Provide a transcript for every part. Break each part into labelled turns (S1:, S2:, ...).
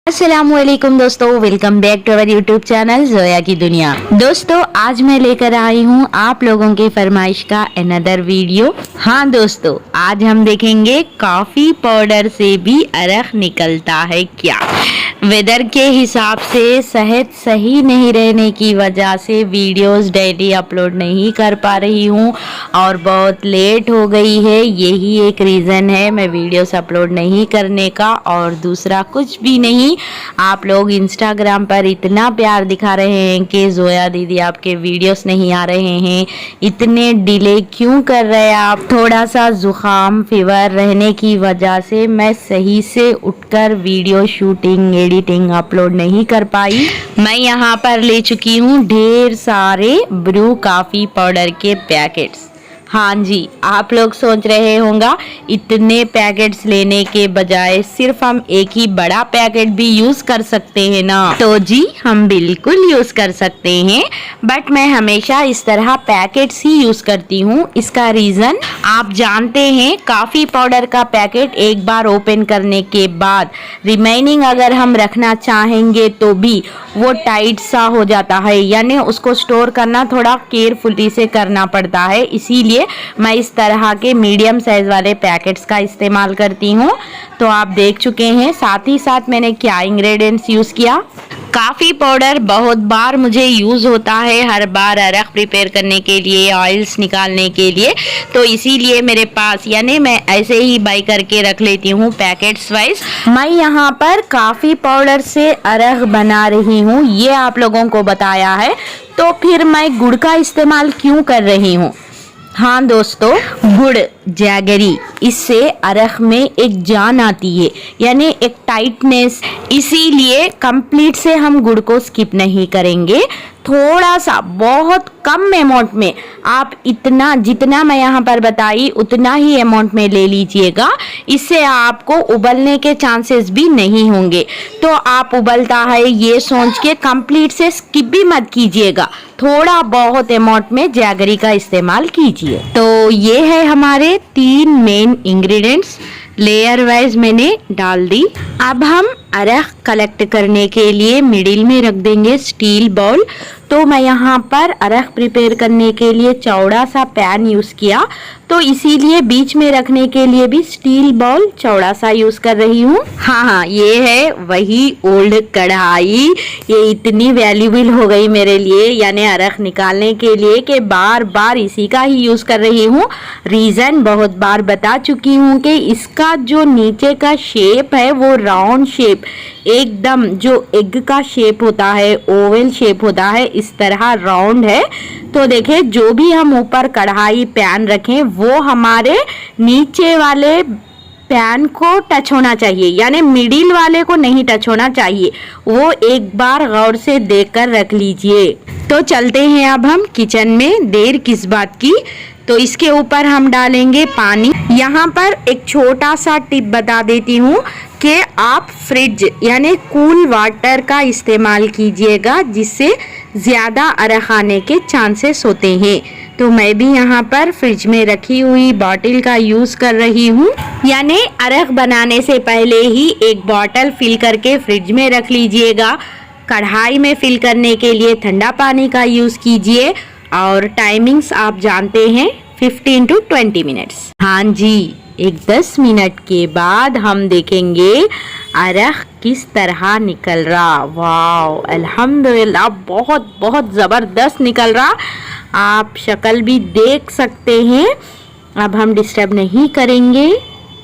S1: अस्सलामुअलैकुम दोस्तों, welcome back to our YouTube channel Zoya की दुनिया। दोस्तों, आज मैं लेकर आई हूँ आप लोगों की फरमाइश का अनदर वीडियो। हाँ दोस्तों, आज हम देखेंगे कॉफी पाउडर से भी अरख निकलता है क्या। वेदर के हिसाब से सेहत सही नहीं रहने की वजह से वीडियोस डेली अपलोड नहीं कर पा रही हूँ और बहुत लेट हो गई है। यही एक रीज़न है मैं वीडियोस अपलोड नहीं करने का, और दूसरा कुछ भी नहीं। आप लोग इंस्टाग्राम पर इतना प्यार दिखा रहे हैं कि जोया दीदी आपके वीडियोस नहीं आ रहे हैं, इतने डिले क्यों कर रहे हैं आप। थोड़ा सा जुकाम फीवर रहने की वजह से मैं सही से उठकर वीडियो शूटिंग एडिटिंग अपलोड नहीं कर पाई। मैं यहाँ पर ले चुकी हूँ ढेर सारे ब्रू कॉफ़ी पाउडर के पैकेट्स। हाँ जी, आप लोग सोच रहे होंगे इतने पैकेट्स लेने के बजाय सिर्फ हम एक ही बड़ा पैकेट भी यूज कर सकते हैं ना। तो जी, हम बिल्कुल यूज कर सकते हैं, बट मैं हमेशा इस तरह पैकेट्स ही यूज करती हूँ। इसका रीजन आप जानते हैं, कॉफी पाउडर का पैकेट एक बार ओपन करने के बाद रिमेनिंग अगर हम रखना चाहेंगे तो भी वो टाइट सा हो जाता है, यानी उसको स्टोर करना थोड़ा केयरफुली से करना पड़ता है। इसीलिए मैं इस तरह के मीडियम साइज वाले पैकेट्स का इस्तेमाल करती हूँ। तो आप देख चुके हैं, साथ ही साथ मैंने क्या इंग्रेडिएंट्स यूज किया। कॉफी पाउडर बहुत बार मुझे यूज होता है, हर बार अरख प्रिपेयर करने के लिए, ऑयल्स निकालने के लिए, तो इसीलिए मेरे पास, यानी मैं ऐसे ही बाई करके रख लेती हूँ पैकेट्स वाइज। मैं यहाँ पर कॉफी पाउडर से अरख बना रही हूँ, ये आप लोगों को बताया है, तो फिर मैं गुड़ का इस्तेमाल क्यों कर रही हूँ। हाँ दोस्तों, गुड़ जैगरी, इससे अरख में एक जान आती है, यानी एक टाइटनेस। इसीलिए कंप्लीट से हम गुड़ को स्किप नहीं करेंगे। थोड़ा सा बहुत कम अमाउंट में आप इतना, जितना मैं यहाँ पर बताई उतना ही अमाउंट में ले लीजिएगा। इससे आपको उबलने के चांसेस भी नहीं होंगे। तो आप उबलता है ये सोच के कंप्लीट से स्किप भी मत कीजिएगा, थोड़ा बहुत अमाउंट में जैगरी का इस्तेमाल कीजिए। तो ये है हमारे 3 मेन इंग्रेडिएंट्स, लेयर वाइज मैंने डाल दी। अब हम अरख कलेक्ट करने के लिए मिडिल में रख देंगे स्टील बाउल। तो मैं यहाँ पर अरख प्रिपेयर करने के लिए चौड़ा सा पैन यूज किया, तो इसीलिए बीच में रखने के लिए भी स्टील बाउल चौड़ा सा यूज कर रही हूँ। हाँ, ये है वही ओल्ड कढ़ाई। ये इतनी वैल्यूबल हो गई मेरे लिए, यानी अरख निकालने के लिए, कि बार बार इसी का ही यूज कर रही हूँ। रीजन बहुत बार बता चुकी हूँ कि इसका जो नीचे का शेप है वो राउंड शेप, एकदम जो एग का शेप होता है, ओवल शेप होता है, इस तरह राउंड है। तो देखिए, जो भी हम ऊपर कढ़ाई पैन रखें वो हमारे नीचे वाले पैन को टच होना चाहिए, यानी मिडिल वाले को नहीं टच होना चाहिए। वो एक बार गौर से देखकर रख लीजिए। तो चलते हैं अब हम किचन में, देर किस बात की। तो इसके ऊपर हम डालेंगे पानी। यहाँ पर एक छोटा सा टिप बता देती हूँ कि आप फ्रिज यानी कूल वाटर का इस्तेमाल कीजिएगा, जिससे ज़्यादा अरख आने के चांसेस होते हैं। तो मैं भी यहाँ पर फ्रिज में रखी हुई बॉटल का यूज़ कर रही हूँ, यानी अरख बनाने से पहले ही एक बॉटल फिल करके फ्रिज में रख लीजिएगा। कढ़ाई में फिल करने के लिए ठंडा पानी का यूज़ कीजिए, और टाइमिंग्स आप जानते हैं 15 to 20 मिनट्स। हाँ जी, एक 10 मिनट के बाद हम देखेंगे अरख किस तरह निकल रहा। वाह, अल्हम्दुलिल्लाह, बहुत बहुत ज़बरदस्त निकल रहा। आप शक्ल भी देख सकते हैं। अब हम डिस्टर्ब नहीं करेंगे,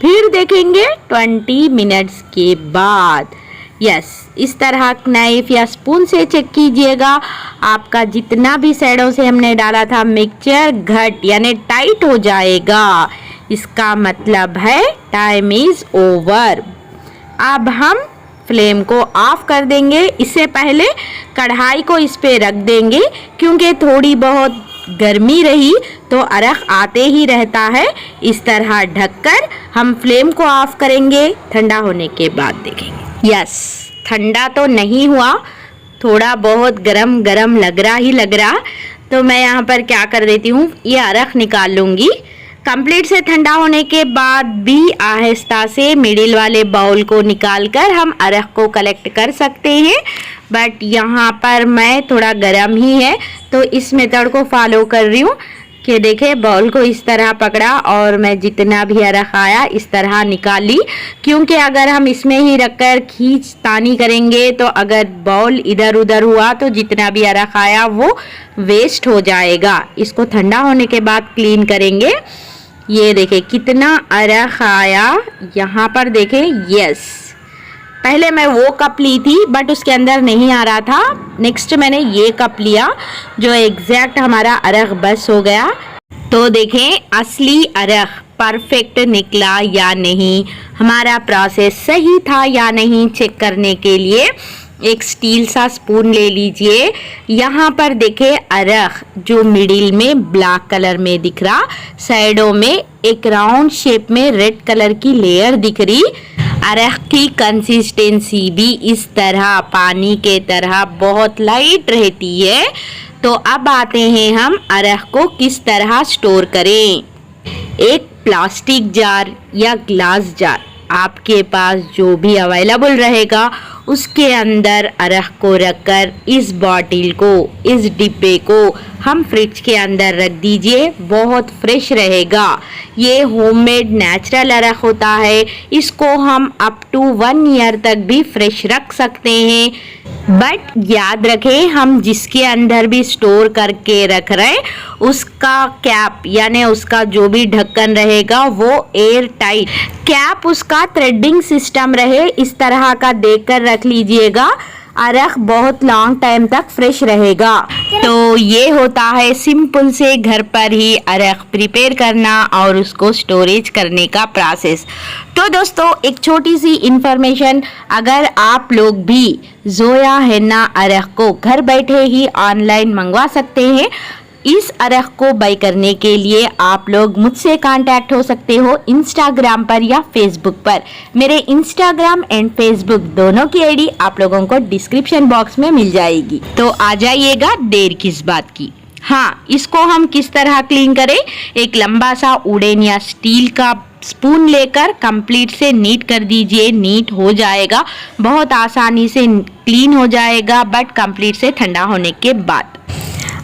S1: फिर देखेंगे 20 मिनट्स के बाद। यस, इस तरह नाइफ या स्पून से चेक कीजिएगा। आपका जितना भी साइडों से हमने डाला था मिक्सचर घट यानी टाइट हो जाएगा। इसका मतलब है टाइम इज ओवर। अब हम फ्लेम को ऑफ कर देंगे। इससे पहले कढ़ाई को इस पे रख देंगे, क्योंकि थोड़ी बहुत गर्मी रही तो अरख आते ही रहता है। इस तरह ढककर हम फ्लेम को ऑफ करेंगे। ठंडा होने के बाद देखेंगे। यस, ठंडा तो नहीं हुआ, थोड़ा बहुत गरम गरम लग रहा। तो मैं यहाँ पर क्या कर देती हूँ, ये अरख निकाल लूँगी। कंप्लीट से ठंडा होने के बाद भी आहिस्ता से मिडिल वाले बाउल को निकालकर हम अरख को कलेक्ट कर सकते हैं, बट यहाँ पर मैं थोड़ा गर्म ही है तो इस मेथड को फॉलो कर रही हूँ कि देखे बाउल को इस तरह पकड़ा और मैं जितना भी अरख आया इस तरह निकाल ली, क्योंकि अगर हम इसमें ही रखकर खींच तानी करेंगे तो अगर बाउल इधर उधर हुआ तो जितना भी अरख आया वो वेस्ट हो जाएगा। इसको ठंडा होने के बाद क्लीन करेंगे। ये देखे कितना अरख आया, यहाँ पर देखे, यस। पहले मैं वो कप ली थी बट उसके अंदर नहीं आ रहा था, नेक्स्ट मैंने ये कप लिया जो एग्जैक्ट हमारा अरख बस हो गया। तो देखें असली अरख परफेक्ट निकला या नहीं, हमारा प्रोसेस सही था या नहीं चेक करने के लिए एक स्टील सा स्पून ले लीजिए। यहाँ पर देखे अरख जो मिडिल में ब्लैक कलर में दिख रहा, साइडों में एक राउंड शेप में रेड कलर की लेयर दिख रही। अरख की कंसिस्टेंसी भी इस तरह पानी के तरह बहुत लाइट रहती है। तो अब आते हैं हम अरख को किस तरह स्टोर करें। एक प्लास्टिक जार या ग्लास जार आपके पास जो भी अवेलेबल रहेगा उसके अंदर अरख को रखकर इस बॉटल को, इस डिब्बे को हम फ्रिज के अंदर रख दीजिए, बहुत फ्रेश रहेगा। ये होममेड नेचुरल अरख होता है, इसको हम अप टू 1 ईयर तक भी फ्रेश रख सकते हैं। बट याद रखें हम जिसके अंदर भी स्टोर करके रख रहे उसका कैप यानी उसका जो भी ढक्कन रहेगा वो एयर टाइट कैप, उसका थ्रेडिंग सिस्टम रहे इस तरह का देखकर रख लीजिएगा। अरख बहुत लॉन्ग टाइम तक फ्रेश रहेगा। तो ये होता है सिंपल से घर पर ही अरख प्रिपेयर करना और उसको स्टोरेज करने का प्रोसेस। तो दोस्तों एक छोटी सी इंफॉर्मेशन, अगर आप लोग भी जोया हेना अरख को घर बैठे ही ऑनलाइन मंगवा सकते हैं। इस अरख को बाय करने के लिए आप लोग मुझसे कांटेक्ट हो सकते हो इंस्टाग्राम पर या फेसबुक पर। मेरे इंस्टाग्राम एंड फेसबुक दोनों की आईडी आप लोगों को डिस्क्रिप्शन बॉक्स में मिल जाएगी। तो आ जाइएगा, देर किस बात की। हाँ, इसको हम किस तरह क्लीन करें। एक लंबा सा वुडन या स्टील का स्पून लेकर कंप्लीट से नीट कर दीजिए, नीट हो जाएगा, बहुत आसानी से क्लीन हो जाएगा बट कंप्लीट से ठंडा होने के बाद।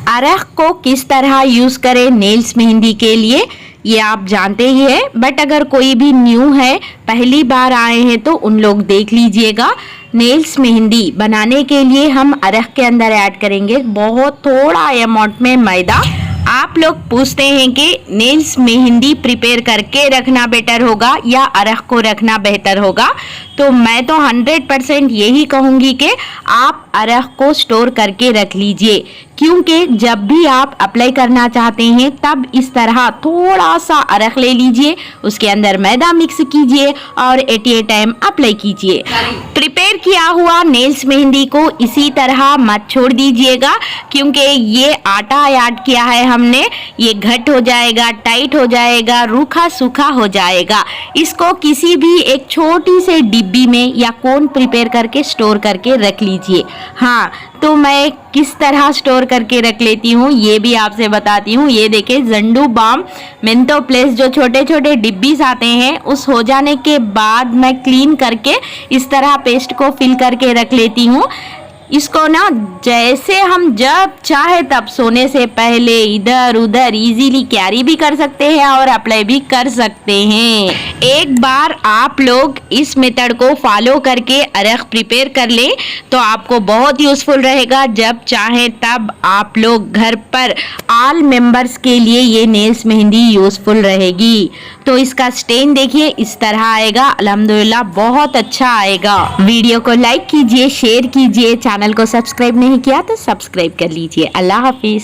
S1: अरख को किस तरह यूज़ करें नेल्स मेहंदी के लिए ये आप जानते ही हैं, बट अगर कोई भी न्यू है, पहली बार आए हैं तो उन लोग देख लीजिएगा। नेल्स मेहंदी बनाने के लिए हम अरख के अंदर ऐड करेंगे बहुत थोड़ा अमाउंट में मैदा। आप लोग पूछते हैं कि नेल्स मेहंदी प्रिपेयर करके रखना बेटर होगा या अरख को रखना बेहतर होगा, तो मैं तो 100% यही कहूँगी कि आप अरख को स्टोर करके रख लीजिए, क्योंकि जब भी आप अप्लाई करना चाहते हैं तब इस तरह थोड़ा सा अरख ले लीजिए, उसके अंदर मैदा मिक्स कीजिए और एट ए टाइम अप्लाई कीजिए। प्रिपेयर किया हुआ नेल्स मेहंदी को इसी तरह मत छोड़ दीजिएगा, क्योंकि ये आटा ऐड किया है हमने, ये घट हो जाएगा, टाइट हो जाएगा, रूखा सूखा हो जाएगा। इसको किसी भी एक छोटी से डिब्बी में या कोन प्रिपेयर करके स्टोर करके रख लीजिए। हाँ, तो मैं किस तरह स्टोर करके रख लेती हूँ ये भी आपसे बताती हूँ। ये देखिए जंडू बाम मेंतो प्लेस जो छोटे छोटे डिब्बीज आते हैं, उस हो जाने के बाद मैं क्लीन करके इस तरह पेस्ट को फिल करके रख लेती हूँ। इसको ना जैसे हम जब चाहे तब सोने से पहले इधर उधर इजीली कैरी भी कर सकते हैं और अप्लाई भी कर सकते हैं। एक बार आप लोग इस मेथड को फॉलो करके अरख प्रिपेयर कर लें तो आपको बहुत यूज़फुल रहेगा। जब चाहे तब आप लोग घर पर ऑल मेंबर्स के लिए ये नेल्स मेहंदी यूज़फुल रहेगी। तो इसका स्टेन देखिए इस तरह आएगा, अल्हम्दुलिल्लाह बहुत अच्छा आएगा। वीडियो को लाइक कीजिए, शेयर कीजिए, चैनल को सब्सक्राइब नहीं किया तो सब्सक्राइब कर लीजिए। अल्लाह हाफिज़।